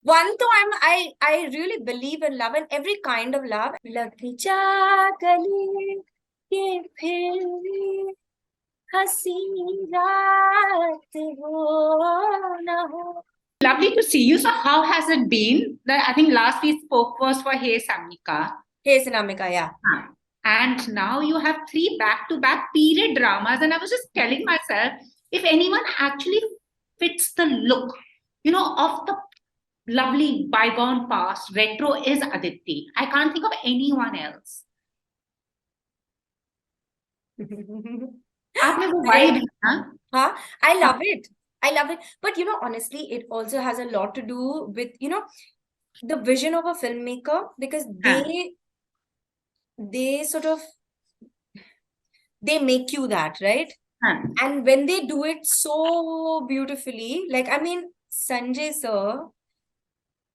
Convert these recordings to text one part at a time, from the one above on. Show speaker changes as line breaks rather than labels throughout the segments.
One though I really believe in love and every kind of love. लगी जा गली के फिर भी हंसी रात हो ना हो.
Lovely to see you. So, how has it been? I think last we spoke was for Hey Samika.
Hey Sinamika, yeah.
And now you have three back-to-back period dramas. And I was just telling myself, if anyone actually fits the look, of the lovely bygone past, retro is Aditi. I can't think of anyone else. आपने वो vibe है ना?
Huh? I love it. I love it. But honestly, it also has a lot to do with, the vision of a filmmaker, because they sort of, they make you that, right? And when they do it so beautifully, like, I mean, Sanjay sir,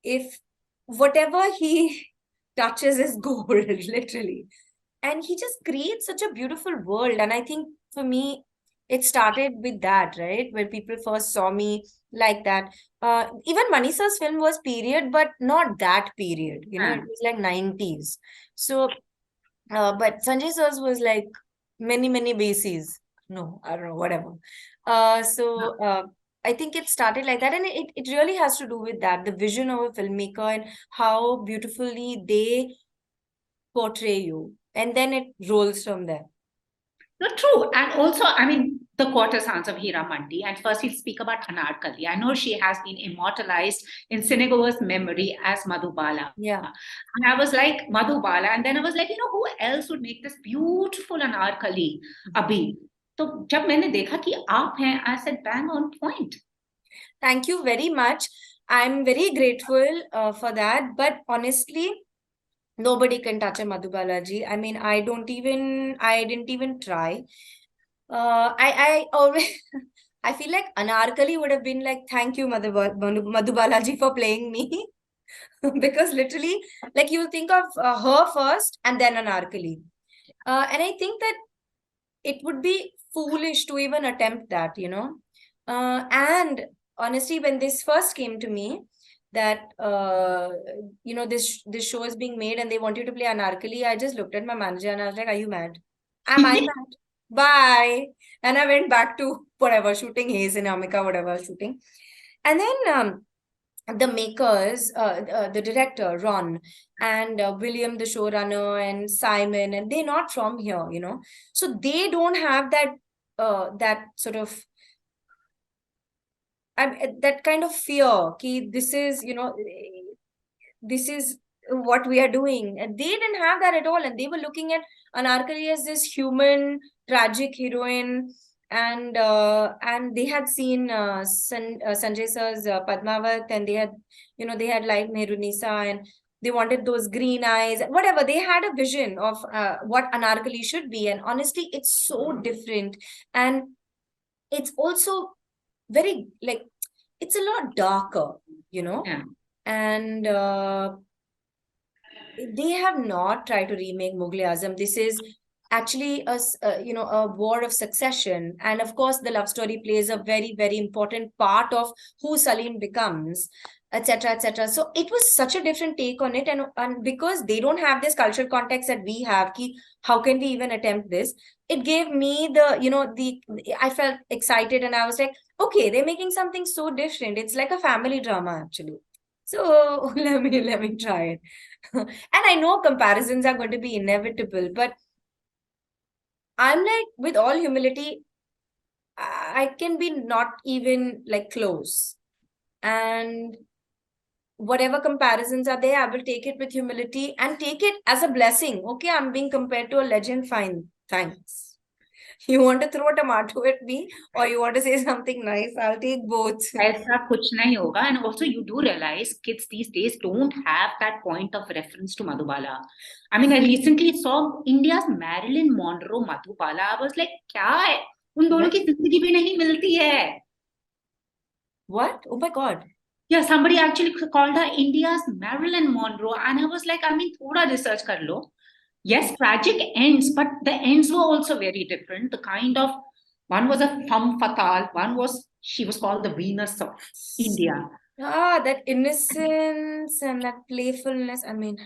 if whatever he touches is gold, literally. And he just creates such a beautiful world. And I think for me, it started with that, right? When people first saw me like that. Even Manisa's film was period, but not that period. It was like 90s. So, but Sanjay sir's was like many, many bases. No, I don't know, whatever. I think it started like that. And it really has to do with that, the vision of a filmmaker and how beautifully they portray you. And then it rolls from there.
No, true. And also, I mean, the quarter sounds of Hira Mandi. And first, we'll speak about Anarkali. I know she has been immortalized in Cinegoer's memory as Madhubala.
Yeah.
And I was like, Madhubala. And then I was like, who else would make this beautiful Anarkali, Abhi? So, जब मैंने देखा कि आप हैं, I said, bang on point.
Thank you very much. I'm very grateful for that. But honestly, nobody can touch a Madhubala ji. I mean, I didn't even try. I always, I feel like Anarkali would have been like, thank you, Madhubala ji, for playing me. Because literally, like, you'll think of her first and then Anarkali. And I think that it would be foolish to even attempt that, and honestly, when this first came to me, that this show is being made and they want you to play Anarkali, I just looked at my manager and I was like, are you mad? Am I mad? Bye. And I went back to whatever, shooting Haze and Amika, whatever shooting. And then the makers, the director, Ron, and William, the showrunner, and Simon, and they're not from here, so they don't have that sort of that kind of fear. Ki this is, this is what we are doing, and they didn't have that at all, and they were looking at Anarkali as this human, tragic heroine. And they had seen Sanjay sir's Padmavat, and they had liked Mehrunisa, and they wanted those green eyes, whatever. They had a vision of what Anarkali should be, and honestly, it's so different, and it's also very, like, it's a lot darker, and they have not tried to remake Mughal Azam. This is actually a war of succession, and of course the love story plays a very, very important part of who Salim becomes, etc., etc. So it was such a different take on it, and because they don't have this cultural context that we have, how can we even attempt this? It gave me I felt excited, and I was like, okay, they're making something so different. It's like a family drama, actually. So let me try it. And I know comparisons are going to be inevitable, but I'm like, with all humility, I can be not even like close. And whatever comparisons are there, I will take it with humility and take it as a blessing. Okay, I'm being compared to a legend. Fine. Thanks. You want to throw a tomato at me, or you want to say something nice? I'll take both.
ऐसा कुछ नहीं होगा. And also you do realize kids these days don't have that point of reference to Madhubala. I mean, I recently saw India's Marilyn Monroe Madhubala. I was like, क्या है? उन दोनों की जिंदगी भी नहीं मिलती है.
What? Oh my God.
Yeah, somebody actually called her India's Marilyn Monroe. And I was like, I mean, thoda research kar lo. Yes, tragic ends, but the ends were also very different. The kind of, one was a femme fatale, one was, she was called the Venus of India.
That innocence and that playfulness. I mean,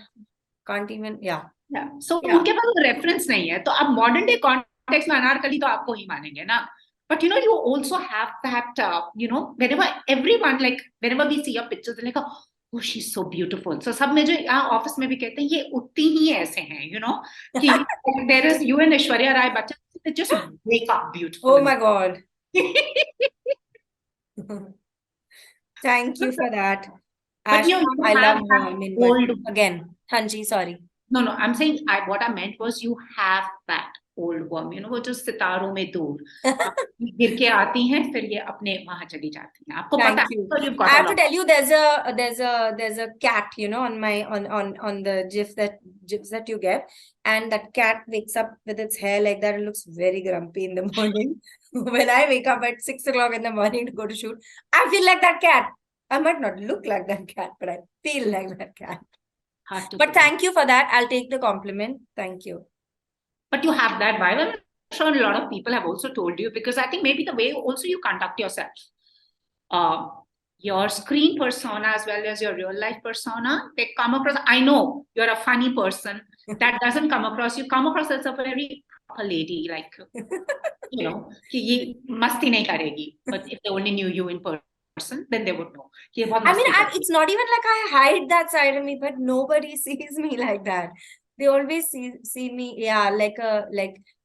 can't even. Yeah.
So
Yeah.
उनके पास reference नहीं है, तो अब modern day context में अनारकली तो आपको ही मानेंगे ना. But you know, you also have that, you know, whenever everyone, like, whenever we see your pictures, like, oh, she's so beautiful. So सब में जो यहाँ ऑफिस में भी कहते हैं, ये उतनी ही ऐसे हैं, you know, कि there is you and Aishwarya Rai Bachchan, they just wake up beautiful.
Oh my God. Thank you for that.
But you
Ashram, I
have
love her. I
that
mean, but
old.
again, Hanji, sorry.
No, no, I'm saying what I meant was you have that old worm, you know, वो जो सितारों में दूर गिर के आती हैं, फिर ये अपने वहां चली जाती हैं. आपको पता
Thank
है,
you.
so you've
I
got a
have to
lot.
tell you, there's a cat, you know, on my on the gifs that you get, and that cat wakes up with its hair like that. It looks very grumpy in the morning. When I wake up at 6 o'clock in the morning to go to shoot, I feel like that cat. I might not look like that cat, but I feel like that cat.
Hard to
But
say.
thank you for that. I'll take the compliment. Thank you.
But you have that vibe. I'm sure a lot of people have also told you, because I think maybe the way also you conduct yourself, your screen persona as well as your real life persona, they come across. I know you're a funny person. That doesn't come across. You come across as a very proper lady, like, you know, कि ये मस्ती नहीं करेगी. But if they only knew you in person, then they would know. कि ये बहुत
I mean,
मस्ती करती है.
it's not even like I hide that side of me, but nobody sees me like that. They always see me, yeah, like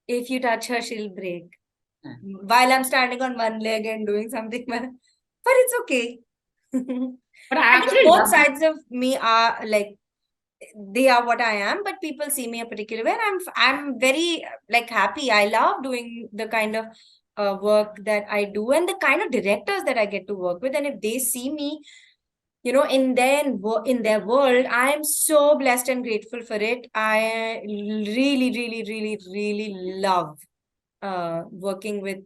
if you touch her, she'll break. While I'm standing on one leg and doing something, but it's okay.
But
I
I
think
actually
both
love
sides of me are like, they are what I am, but people see me a particular way, and I'm very like happy. I love doing the kind of work that I do and the kind of directors that I get to work with. And if they see me, you know, in their world, I am so blessed and grateful for it. I really, really, really, really love working with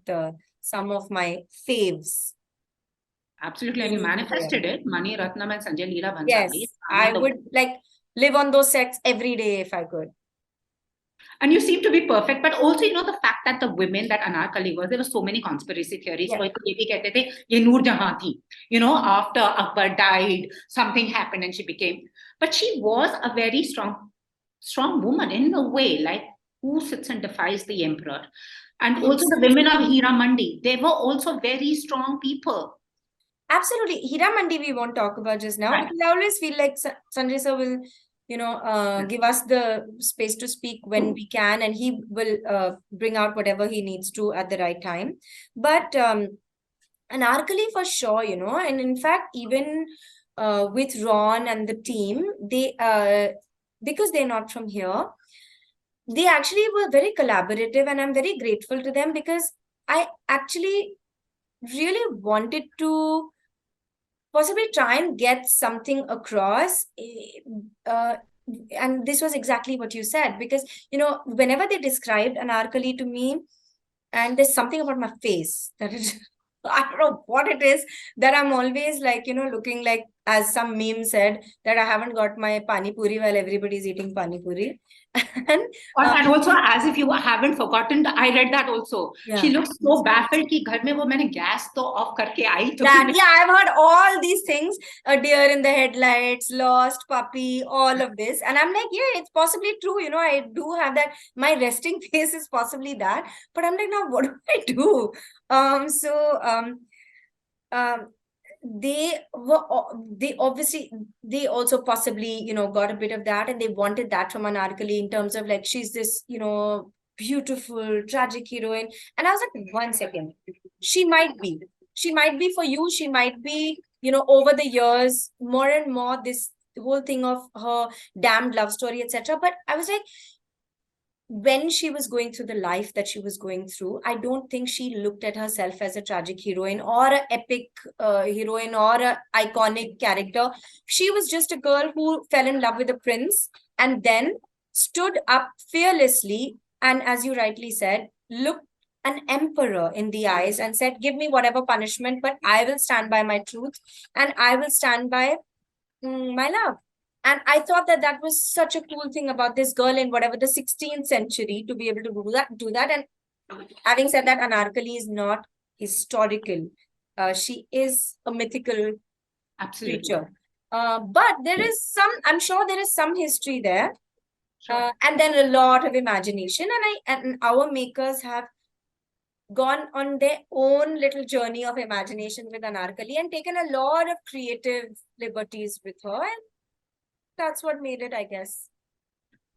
some of my faves.
Absolutely, and you manifested it. Mani Ratnam and Sanjay Leela
Yes,
Bhansali.
I would like live on those sets every day if I could.
And you seem to be perfect, but also, you know, the fact that the women that Anarkali was, there were so many conspiracy theories.
Yeah.
कोई तो ये भी कहते थे, ये नूर जहां थी. You know, after Akbar died, something happened and she became. But she was a very strong woman in a way, like who sits and defies the emperor. And also the women of Hira Mandi, they were also very strong people.
Absolutely. Hira Mandi we won't talk about just now,
Right.
because I always feel like Sanjay sir will, you know, give us the space to speak when we can, and he will bring out whatever he needs to at the right time. But Anarkali for sure, you know, and in fact, even with Ron and the team, they because they're not from here, they actually were very collaborative, and I'm very grateful to them, because I actually really wanted to possibly try and get something across. And this was exactly what you said, because, you know, whenever they described Anarkali to me, and there's something about my face that is, I don't know what it is, that I'm always like, you know, looking like, as some meme said, that I haven't got my pani puri while everybody's eating pani puri. And
And also, as if you haven't forgotten, I read that also.
yeah.
She looks so baffled कि घर में वो मैंने gas तो off करके आई तो
That, yeah, I've heard all these things, a deer in the headlights, lost puppy, all of this. And I'm like, yeah, it's possibly true. You know, I do have that. My resting face is possibly that. But I'm like, now what do I do? They were, they obviously, they also possibly, you know, got a bit of that, and they wanted that from Anarkali in terms of like, she's this, you know, beautiful, tragic heroine. And I was like, 1 second, she might be for you, she might be, you know, over the years, more and more, this whole thing of her damned love story, etc. But I was like, when she was going through the life that she was going through, I don't think she looked at herself as a tragic heroine or an epic heroine or an iconic character. She was just a girl who fell in love with a prince and then stood up fearlessly, and as you rightly said, looked an emperor in the eyes and said, give me whatever punishment, but I will stand by my truth, and I will stand by my love. And I thought that that was such a cool thing about this girl in whatever the 16th century to be able to do that. And having said that, Anarkali is not historical. She is a mythical
Absolutely.
future. But I'm sure there is some history there.
Sure.
And then a lot of imagination. And our makers have gone on their own little journey of imagination with Anarkali and taken a lot of creative liberties with her. And that's what made it, I guess.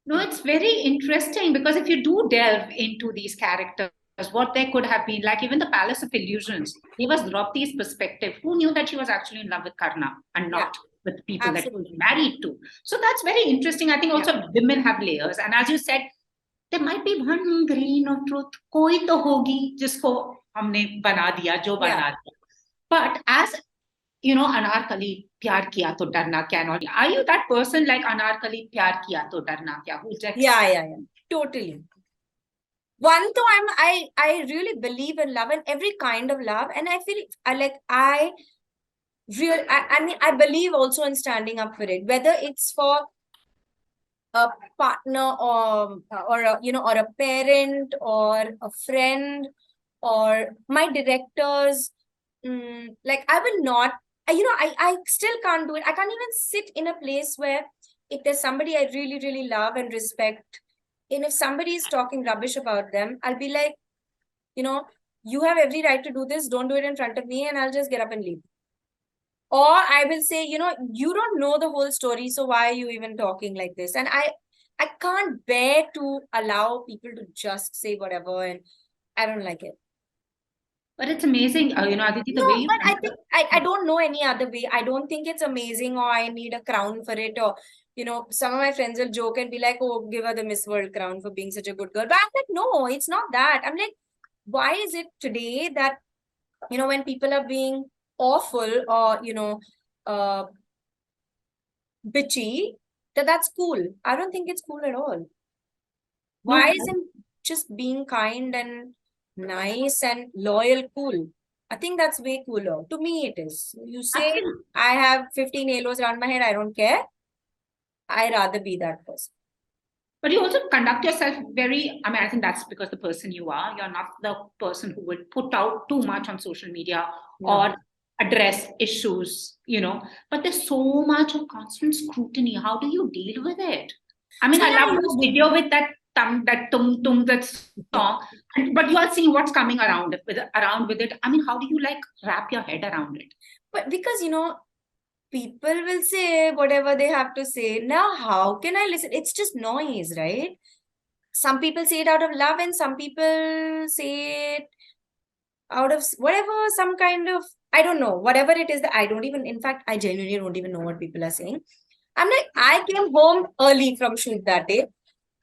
No, it's very interesting because if you do delve into these characters, what they could have been, like even the Palace of Illusions, gave us Draupadi's perspective. Who knew that she was actually in love with Karna and not with people that she was married to? So that's very interesting. I think also women have layers. And as you said, there might be one grain of truth. Koi to hogi, jisko humne bana diya, jo bana diya. But as you know, Anarkali, pyar kiya to darna kya not. Are you that person like Anarkali, pyar kiya to darna kya? Who's like,
yeah, totally. One, though, I really believe in love and every kind of love, and I feel I mean, I believe also in standing up for it, whether it's for a partner or a parent or a friend or my directors. Like I will not, I still can't do it. I can't even sit in a place where if there's somebody I really, really love and respect, and if somebody is talking rubbish about them, I'll be like, you have every right to do this. Don't do it in front of me, and I'll just get up and leave. Or I will say, you don't know the whole story, so why are you even talking like this? And I can't bear to allow people to just say whatever, and I don't like it.
But it's amazing, Aditi, the way you...
But I think I don't know any other way. I don't think it's amazing or I need a crown for it. Or, some of my friends will joke and be like, oh, give her the Miss World crown for being such a good girl. But I'm like, no, it's not that. I'm like, why is it today that, when people are being awful or, bitchy, that's cool. I don't think it's cool at all. Why isn't just being kind and nice and loyal cool? I think that's way cooler. To me, it is. You say, absolutely, I have 15 halos around my head, I don't care. I'd rather be that person.
But you also conduct yourself I think that's because the person you are. You're not the person who would put out too much on social media or address issues, But there's so much of constant scrutiny. How do you deal with it? I mean, I love the video with that song, but you are seeing what's coming around with it. I mean, how do you wrap your head around it?
But because, people will say whatever they have to say. Now, how can I listen? It's just noise, right? Some people say it out of love and some people say it out of whatever, some kind of, I don't know, whatever it is that in fact, I genuinely don't even know what people are saying. I'm like, I came home early from shoot that day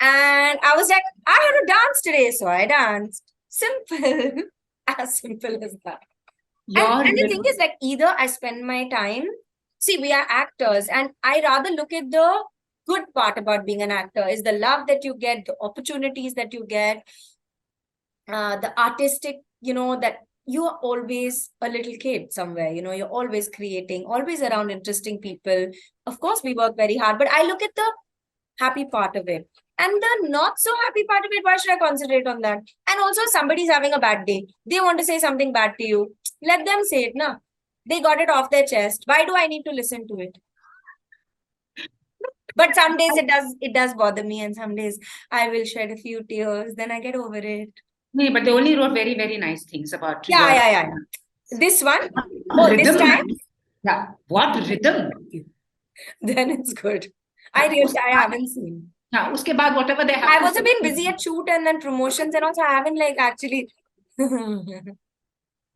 and I was like, I have to dance today. So I danced. Simple. As simple as that. And the thing is, either I spend my time, see, we are actors, and I rather look at the good part about being an actor is the love that you get, the opportunities that you get, the artistic, that you are always a little kid somewhere, you're always creating, always around interesting people. Of course, we work very hard, but I look at the happy part of it. And the not so happy part of it, why should I concentrate on that? And also, somebody's having a bad day. They want to say something bad to you. Let them say it, na. They got it off their chest. Why do I need to listen to it? But some days it does bother me, and some days I will shed a few tears. Then I get over it.
No, but they only wrote very, very nice things about
you. Yeah. This one? Oh,
rhythm.
This time?
Yeah. What rhythm?
Then it's good. I haven't seen.
Yeah, uske baad whatever they have.
I've also been busy at shoot and then promotions, and also I haven't actually.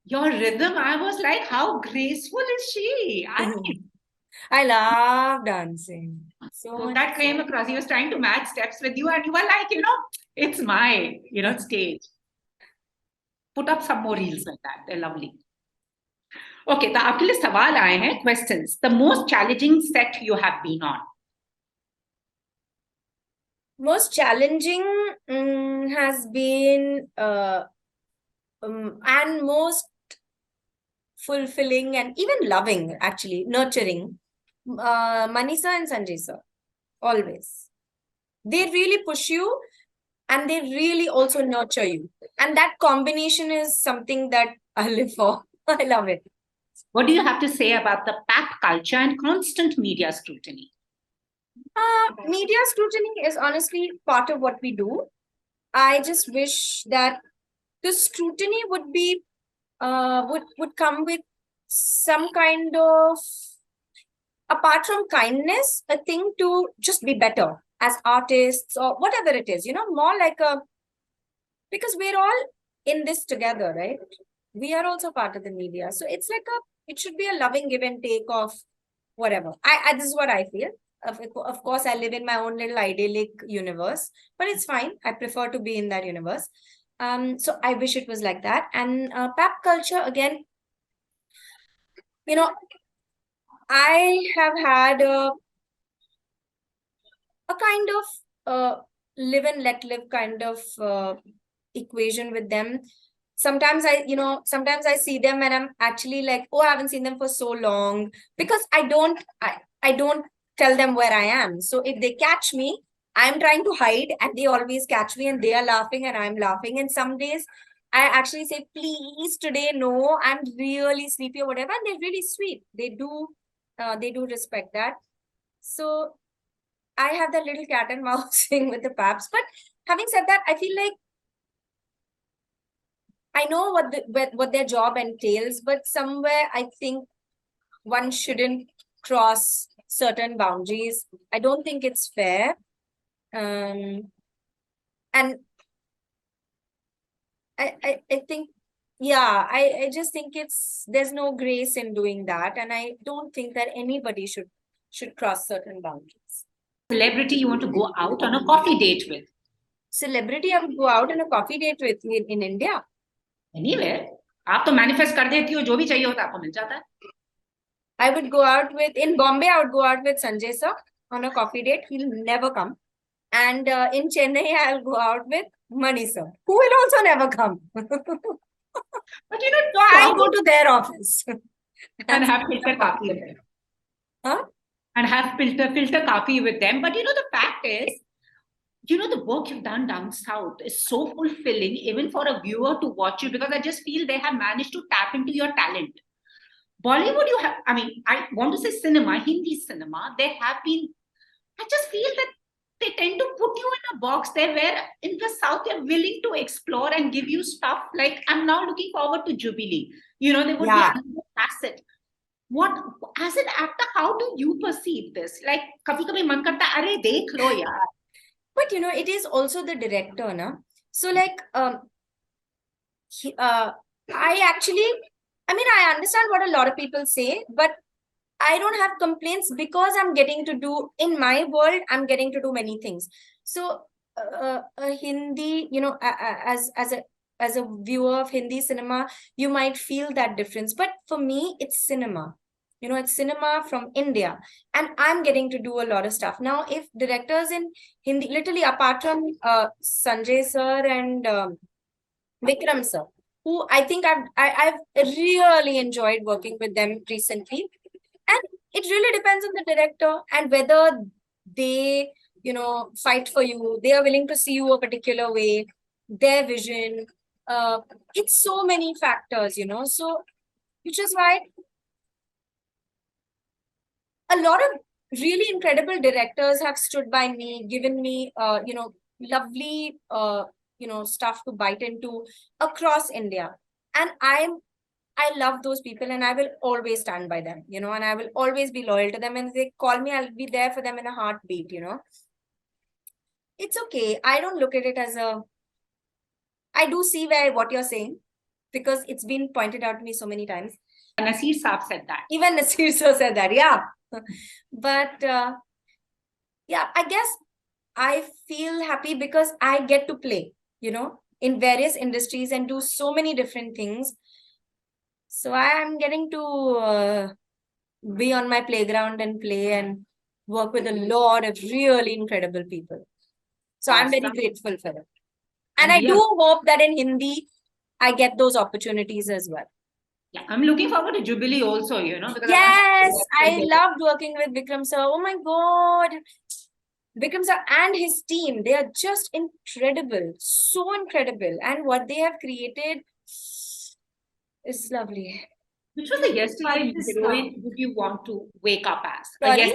Your rhythm, I was like, how graceful is she?
I love dancing. So
that came across. He was trying to match steps with you, and you were like, it's my, stage. Put up some more reels like that. They're lovely. Okay, तो आपके लिए सवाल आए हैं, questions. The most challenging set you have been on?
Most challenging has been and most fulfilling and even loving, actually, nurturing, Manisa and Sanjay sir. Always. They really push you and they really also nurture you. And that combination is something that I live for. I love it.
What do you have to say about the pack culture and constant media scrutiny?
Media scrutiny is honestly part of what we do. I just wish that the scrutiny would be would come with some kind of, apart from kindness, a thing to just be better as artists or whatever it is, more like because we're all in this together, right? We are also part of the media. So it's like it should be a loving give and take of whatever. This is what I feel. Of course, I live in my own little idyllic universe, but it's fine. I prefer to be in that universe. So I wish it was like that. And pap culture, again, I have had a kind of live and let live kind of equation with them. Sometimes sometimes I see them and I'm actually like, oh, I haven't seen them for so long, because I don't tell them where I am. So if they catch me, I'm trying to hide and they always catch me and they are laughing and I'm laughing. And some days I actually say, please, today, no, I'm really sleepy or whatever. And they're really sweet. They do respect that. So I have that little cat and mouse thing with the paps. But having said that, I feel like I know what their job entails, but somewhere I think one shouldn't cross certain boundaries. I don't think it's fair. And I think, yeah, I just think there's no grace in doing that. And I don't think that anybody should cross certain boundaries.
Celebrity you want to go out on a coffee date with?
Celebrity I would go out on a coffee date with in India.
Anywhere. आप तो manifest कर देती हो, जो भी चाहिए होता है आपको मिल जाता है.
I would go out in Bombay, I would go out with Sanjay sir on a coffee date. He'll never come. And in Chennai, I'll go out with Mani sir, who will also never come.
But
so I'll go to their office.
And have filter coffee with them.
Huh?
And have filter coffee with them. But the fact is, the work you've done down south is so fulfilling, even for a viewer to watch you, because I just feel they have managed to tap into your talent. Bollywood, I want to say cinema, Hindi cinema, they have been, I just feel that they tend to put you in a box there where in the south they're willing to explore and give you stuff like, I'm now looking forward to Jubilee. There would be another facet. What, as an actor, how do you perceive this? Like, kabhi kabhi man karta, are dekh lo yaar.
But it is also the director, na? So like, I understand what a lot of people say, but I don't have complaints because I'm getting to do, in my world, I'm getting to do many things. So Hindi, as a viewer of Hindi cinema, you might feel that difference. But for me, it's cinema. It's cinema from India. And I'm getting to do a lot of stuff. Now, if directors in Hindi, literally apart from Sanjay sir and Vikram sir, who I think I've really enjoyed working with them recently. And it really depends on the director and whether they, fight for you. They are willing to see you a particular way, their vision. It's so many factors, so which is why a lot of really incredible directors have stood by me, given me, lovely, stuff to bite into across India. And I love those people and I will always stand by them, and I will always be loyal to them. And if they call me, I'll be there for them in a heartbeat, It's okay. I don't look at it as I do see what you're saying, because it's been pointed out to me so many times.
Nasir Saab said that.
Even Nasir Saab said that, yeah. But yeah, I guess I feel happy because I get to play, in various industries and do so many different things. So I am getting to be on my playground and play and work with a lot of really incredible people. So I'm very grateful for it. And I do hope that in Hindi, I get those opportunities as well.
Yeah, I'm looking forward to Jubilee also, because
yes, I loved working with Vikram sir. Oh my God. Vikram sir and his team, they are just incredible. So incredible. And what they have created is lovely.
Which was the yesteryear
But this
heroine would you want to wake up as?
Sorry?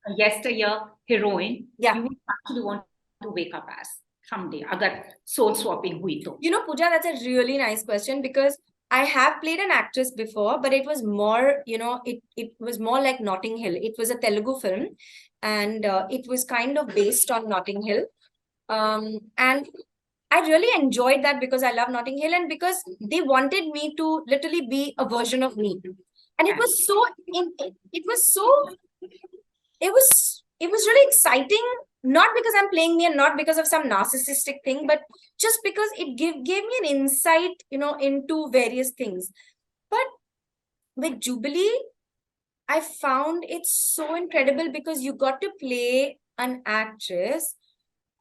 A yesteryear heroine
Yeah.
you would actually want to wake up as someday, agar soul swapping hui to.
You know, Pooja, that's a really nice question because I have played an actress before, but it was more, it was more like Notting Hill. It was a Telugu film, and it was kind of based on Notting Hill. And I really enjoyed that because I love Notting Hill and because they wanted me to literally be a version of me. And it was so, it was so, it was really exciting, not because I'm playing me and not because of some narcissistic thing, but just because it gave me an insight, into various things. But with Jubilee, I found it so incredible because you got to play an actress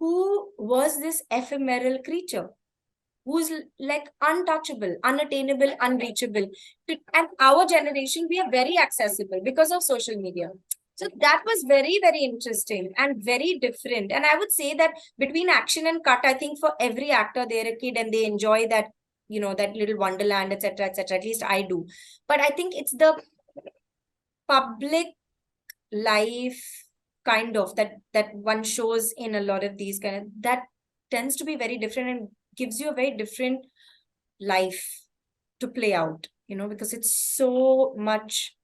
who was this ephemeral creature, who's like untouchable, unattainable, unreachable. And our generation, we are very accessible because of social media. So that was very, very interesting and very different. And I would say that between action and cut, I think for every actor, they're a kid and they enjoy that, that little wonderland, etc., etc. At least I do. But I think it's the public life kind of that one shows in a lot of these kind of that tends to be very different and gives you a very different life to play out, because it's so much,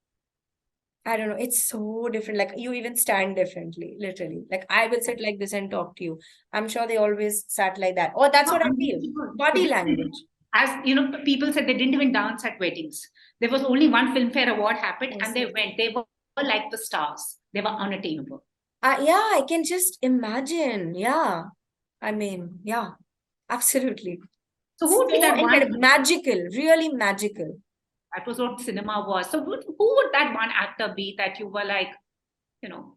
I don't know, it's so different. Like you even stand differently, literally. Like I will sit like this and talk to you. I'm sure they always sat like that. Or that's what I feel. Body language.
As you know, people said they didn't even dance at weddings. There was only one Filmfare award happened,
Yes,
and they went. They were like the stars. They were unattainable.
Yeah, I can just imagine. Yeah. I mean, yeah, absolutely.
So who did that one?
Magical, really magical.
That was what cinema was. So who would that one actor be that you were like, you know,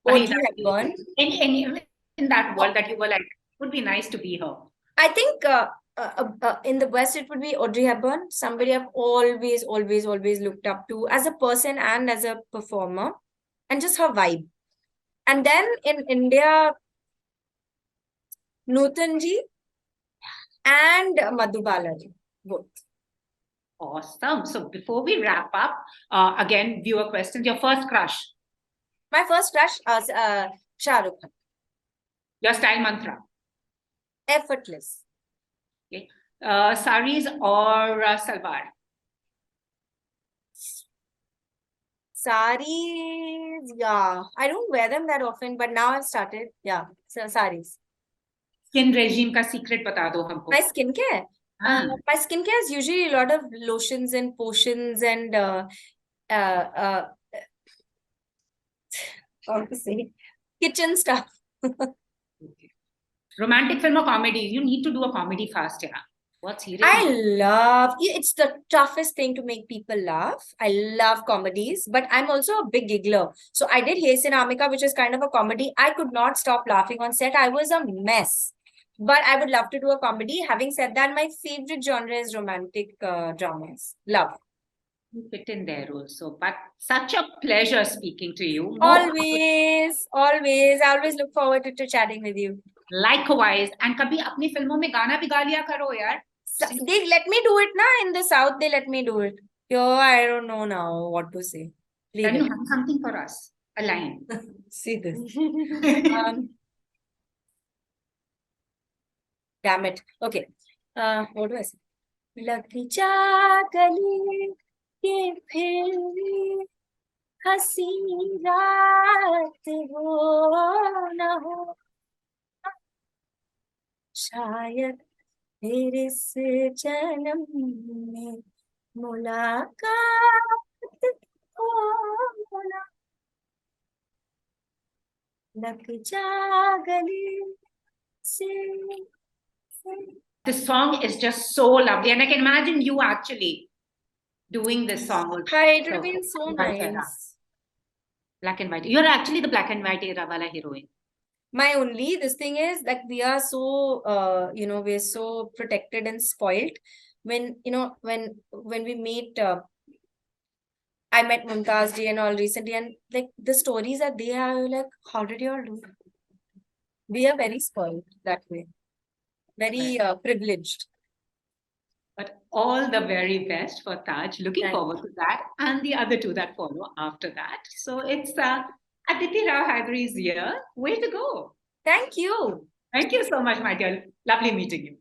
Audrey Hepburn.
in that world that you were like, would be nice to be her?
I think in the West, it would be Audrey Hepburn, somebody I've always, always, always looked up to as a person and as a performer, and just her vibe. And then in India, Nutanji and Madhu Balaji, both.
Awesome. So before we wrap up, again, viewer questions. Your first crush?
My first crush was Shah Rukh Khan.
Your style mantra?
Effortless.
Okay. Saris or salwar?
Saris, yeah. I don't wear them that often, but now I've started. Yeah, so saris.
Skin regime ka secret bata do humko.
My skincare? My skincare is usually a lot of lotions and potions and how to say, kitchen stuff.
Romantic film or comedy? You need to do a comedy fast, yeah. What's serious?
It's the toughest thing to make people laugh. I love comedies, but I'm also a big giggler. So I did Hey Sinamika, which is kind of a comedy. I could not stop laughing on set. I was a mess. But I would love to do a comedy. Having said that, my favorite genre is romantic dramas. Love.
You fit in there also. But such a pleasure speaking to you.
Always, always. I always look forward to chatting with you.
Likewise. And kabhi apni filmon mein gaana bhi gaa liya karo yaar.
They let me do it now. In the South, they let me do it. Here, I don't know now what to say.
Can you have something for us? A line.
See this. Damn it. Okay. What do I say? Lag ja gale ke phir हसी रात हो न हो शायद फिर इस जन्म में मुलाकात हो न लग जा गले से.
This song is just so lovely, and I can imagine you actually doing this song.
Hi, it would have been so nice.
Black and white. You're actually the black and white era wala heroine.
My only this thing is that we are so we're so protected and spoiled. When when we meet I met Mumtaz Ji and all recently, and like the stories that they are like, how did you all do it? We are very spoiled that way. Very privileged.
But all the very best for Taj. Looking
Thank
forward to that and the other two that follow after that. So it's Aditi Rao Hydari's year. Way to go.
Thank you.
Thank you so much, my dear. Lovely meeting you.